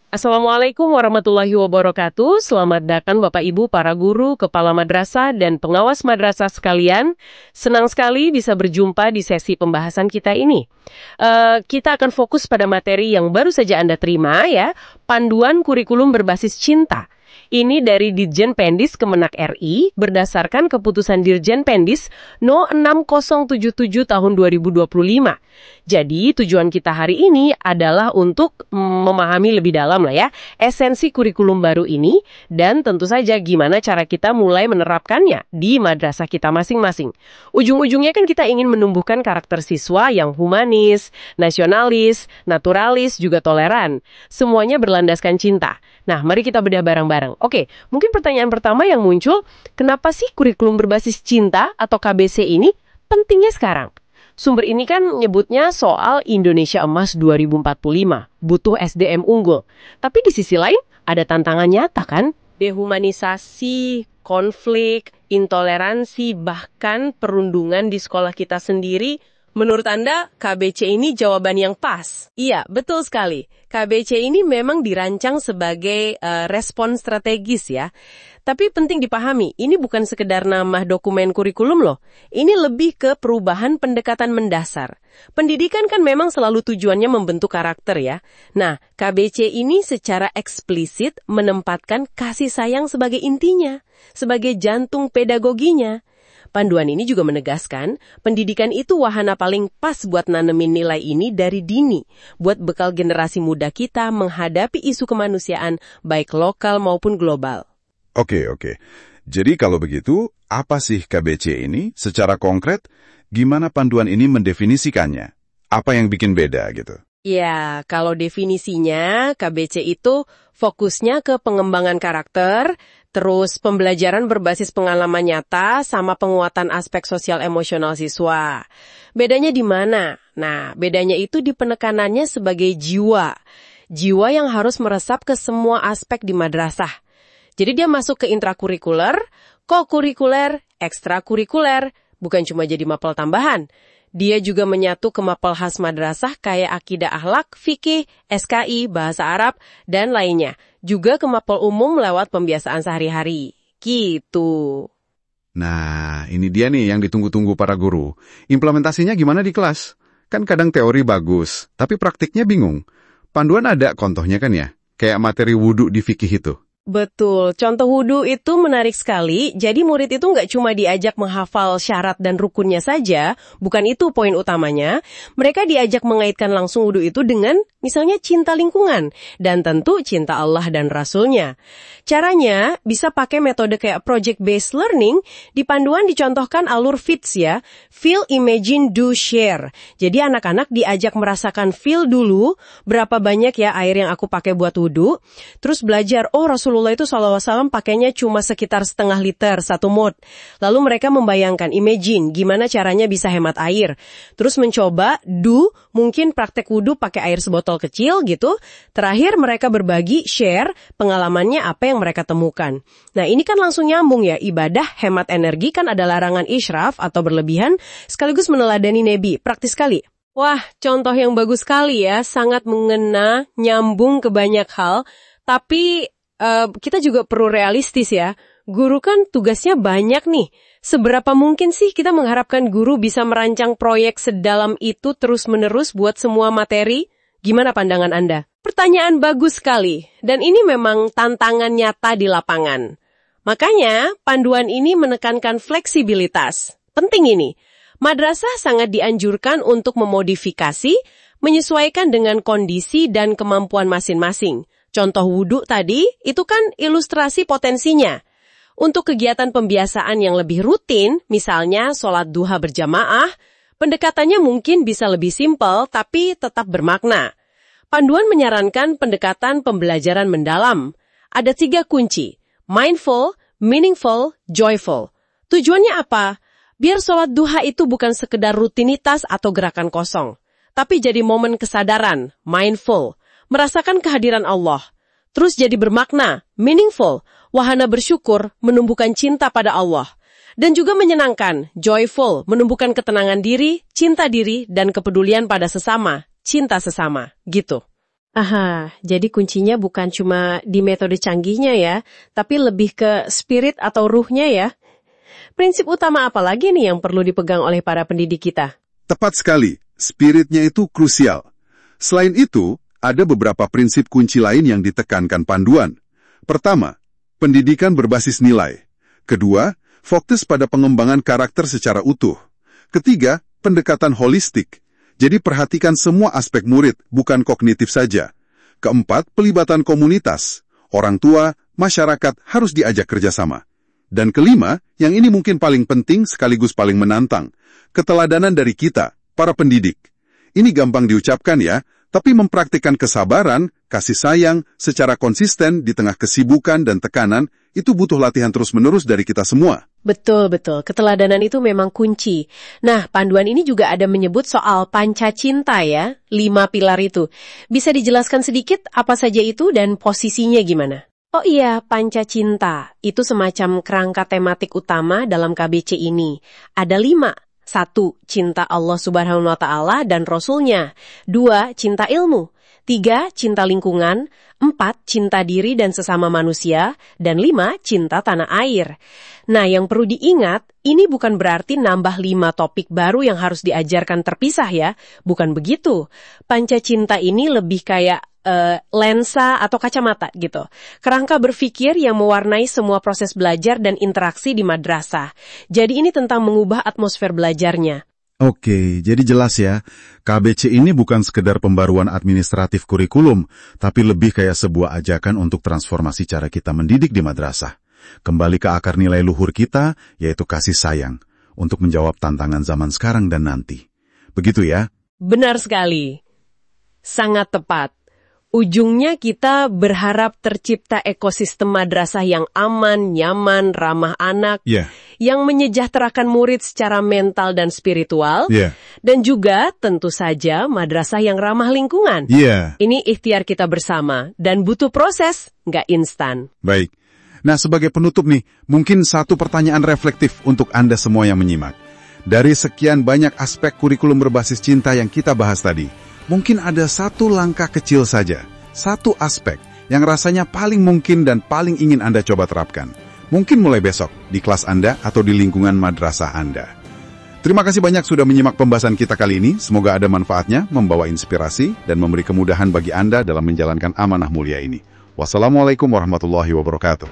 Assalamualaikum warahmatullahi wabarakatuh. Selamat datang Bapak Ibu para guru, kepala madrasah, dan pengawas madrasah sekalian. Senang sekali bisa berjumpa di sesi pembahasan kita ini. Kita akan fokus pada materi yang baru saja Anda terima ya, panduan kurikulum berbasis cinta. Ini dari Ditjen Pendis Kemenak RI berdasarkan keputusan Dirjen Pendis No. 6077 tahun 2025. Jadi tujuan kita hari ini adalah untuk memahami lebih dalam lah ya esensi kurikulum baru ini dan tentu saja gimana cara kita mulai menerapkannya di madrasah kita masing-masing. Ujung-ujungnya kan kita ingin menumbuhkan karakter siswa yang humanis, nasionalis, naturalis, juga toleran. Semuanya berlandaskan cinta. Nah, mari kita bedah bareng-bareng. Oke, mungkin pertanyaan pertama yang muncul, kenapa sih kurikulum berbasis cinta atau KBC ini pentingnya sekarang? Sumber ini kan nyebutnya soal Indonesia Emas 2045, butuh SDM unggul. Tapi di sisi lain, ada tantangan nyata kan? Dehumanisasi, konflik, intoleransi, bahkan perundungan di sekolah kita sendiri. Menurut Anda, KBC ini jawaban yang pas? Iya, betul sekali. KBC ini memang dirancang sebagai respon strategis ya. Tapi penting dipahami, ini bukan sekedar nama dokumen kurikulum loh. Ini lebih ke perubahan pendekatan mendasar. Pendidikan kan memang selalu tujuannya membentuk karakter ya. Nah, KBC ini secara eksplisit menempatkan kasih sayang sebagai intinya, sebagai jantung pedagoginya. Panduan ini juga menegaskan, pendidikan itu wahana paling pas buat nanemin nilai ini dari dini, buat bekal generasi muda kita menghadapi isu kemanusiaan baik lokal maupun global. Oke. Jadi kalau begitu, apa sih KBC ini? Secara konkret, gimana panduan ini mendefinisikannya? Apa yang bikin beda gitu? Ya, kalau definisinya, KBC itu fokusnya ke pengembangan karakter, terus pembelajaran berbasis pengalaman nyata, sama penguatan aspek sosial emosional siswa. Bedanya di mana? Nah, bedanya itu di penekanannya sebagai jiwa. Jiwa yang harus meresap ke semua aspek di madrasah. Jadi dia masuk ke intrakurikuler, kokurikuler, ekstrakurikuler, bukan cuma jadi mapel tambahan. Dia juga menyatu ke mapel khas madrasah kayak akidah akhlak, fikih, SKI, bahasa Arab, dan lainnya. Juga ke mapel umum lewat pembiasaan sehari-hari. Gitu. Nah, ini dia nih yang ditunggu-tunggu para guru. Implementasinya gimana di kelas? Kan kadang teori bagus, tapi praktiknya bingung. Panduan ada contohnya kan ya? Kayak materi wudhu di fikih itu. Betul, contoh wudhu itu menarik sekali, jadi murid itu nggak cuma diajak menghafal syarat dan rukunnya saja, bukan itu poin utamanya, mereka diajak mengaitkan langsung wudhu itu dengan misalnya cinta lingkungan, dan tentu cinta Allah dan Rasulnya. Caranya bisa pakai metode kayak project-based learning, di panduan dicontohkan alur FITS ya, Feel, Imagine, Do, Share. Jadi anak-anak diajak merasakan feel dulu, berapa banyak ya air yang aku pakai buat wudhu, terus belajar, oh Rasulullah itu SAW pakainya cuma sekitar setengah liter, 1 mud. Lalu mereka membayangkan, imagine, gimana caranya bisa hemat air. Terus mencoba, do, mungkin praktek wudhu pakai air sebotol kecil gitu. Terakhir mereka berbagi, share, pengalamannya apa yang mereka temukan. Nah ini kan langsung nyambung ya, ibadah, hemat energi kan ada larangan israf atau berlebihan, sekaligus meneladani Nabi, praktis sekali. Wah, contoh yang bagus sekali ya, sangat mengena, nyambung ke banyak hal, tapi kita juga perlu realistis ya. Guru kan tugasnya banyak nih. Seberapa mungkin sih kita mengharapkan guru bisa merancang proyek sedalam itu terus-menerus buat semua materi? Gimana pandangan Anda? Pertanyaan bagus sekali. Dan ini memang tantangan nyata di lapangan. Makanya, panduan ini menekankan fleksibilitas. Penting ini. Madrasah sangat dianjurkan untuk memodifikasi, menyesuaikan dengan kondisi dan kemampuan masing-masing. Contoh wudhu tadi, itu kan ilustrasi potensinya. Untuk kegiatan pembiasaan yang lebih rutin, misalnya sholat duha berjamaah, pendekatannya mungkin bisa lebih simpel tapi tetap bermakna. Panduan menyarankan pendekatan pembelajaran mendalam. Ada 3 kunci, mindful, meaningful, joyful. Tujuannya apa? Biar sholat duha itu bukan sekedar rutinitas atau gerakan kosong, tapi jadi momen kesadaran, mindful. Merasakan kehadiran Allah. Terus jadi bermakna, meaningful, wahana bersyukur, menumbuhkan cinta pada Allah. Dan juga menyenangkan, joyful, menumbuhkan ketenangan diri, cinta diri, dan kepedulian pada sesama, cinta sesama, gitu. Aha, jadi kuncinya bukan cuma di metode canggihnya ya, tapi lebih ke spirit atau ruhnya ya. Prinsip utama apa lagi nih yang perlu dipegang oleh para pendidik kita? Tepat sekali, spiritnya itu krusial. Selain itu, ada beberapa prinsip kunci lain yang ditekankan panduan. Pertama, pendidikan berbasis nilai. Kedua, fokus pada pengembangan karakter secara utuh. Ketiga, pendekatan holistik. Jadi perhatikan semua aspek murid, bukan kognitif saja. Keempat, pelibatan komunitas. Orang tua, masyarakat harus diajak kerjasama. Dan kelima, yang ini mungkin paling penting sekaligus paling menantang, keteladanan dari kita, para pendidik. Ini gampang diucapkan ya, tapi mempraktikkan kesabaran, kasih sayang, secara konsisten di tengah kesibukan dan tekanan, itu butuh latihan terus-menerus dari kita semua. Betul. Keteladanan itu memang kunci. Nah, panduan ini juga ada menyebut soal panca cinta ya, 5 pilar itu. Bisa dijelaskan sedikit apa saja itu dan posisinya gimana? Oh iya, panca cinta. Itu semacam kerangka tematik utama dalam KBC ini. Ada 5. 1. Cinta Allah Subhanahu wa Ta'ala dan Rasul-Nya. 2. Cinta ilmu. 3. Cinta lingkungan. 4. Cinta diri dan sesama manusia. Dan 5. Cinta tanah air. Nah, yang perlu diingat, ini bukan berarti nambah 5 topik baru yang harus diajarkan terpisah ya. Bukan begitu. Panca cinta ini lebih kayak lensa atau kacamata gitu. Kerangka berpikir yang mewarnai semua proses belajar dan interaksi di madrasah. Jadi ini tentang mengubah atmosfer belajarnya. Oke, jadi jelas ya, KBC ini bukan sekedar pembaruan administratif kurikulum, tapi lebih kayak sebuah ajakan untuk transformasi cara kita mendidik di madrasah. Kembali ke akar nilai luhur kita, yaitu kasih sayang, untuk menjawab tantangan zaman sekarang dan nanti. Begitu ya? Benar sekali. Sangat tepat. Ujungnya kita berharap tercipta ekosistem madrasah yang aman, nyaman, ramah anak, yang menyejahterakan murid secara mental dan spiritual, dan juga tentu saja madrasah yang ramah lingkungan. Ini ikhtiar kita bersama, dan butuh proses, nggak instan. Baik. Nah, sebagai penutup nih, mungkin satu pertanyaan reflektif untuk Anda semua yang menyimak. Dari sekian banyak aspek kurikulum berbasis cinta yang kita bahas tadi, mungkin ada satu langkah kecil saja, satu aspek yang rasanya paling mungkin dan paling ingin Anda coba terapkan. Mungkin mulai besok, di kelas Anda atau di lingkungan madrasah Anda. Terima kasih banyak sudah menyimak pembahasan kita kali ini. Semoga ada manfaatnya, membawa inspirasi, dan memberi kemudahan bagi Anda dalam menjalankan amanah mulia ini. Wassalamualaikum warahmatullahi wabarakatuh.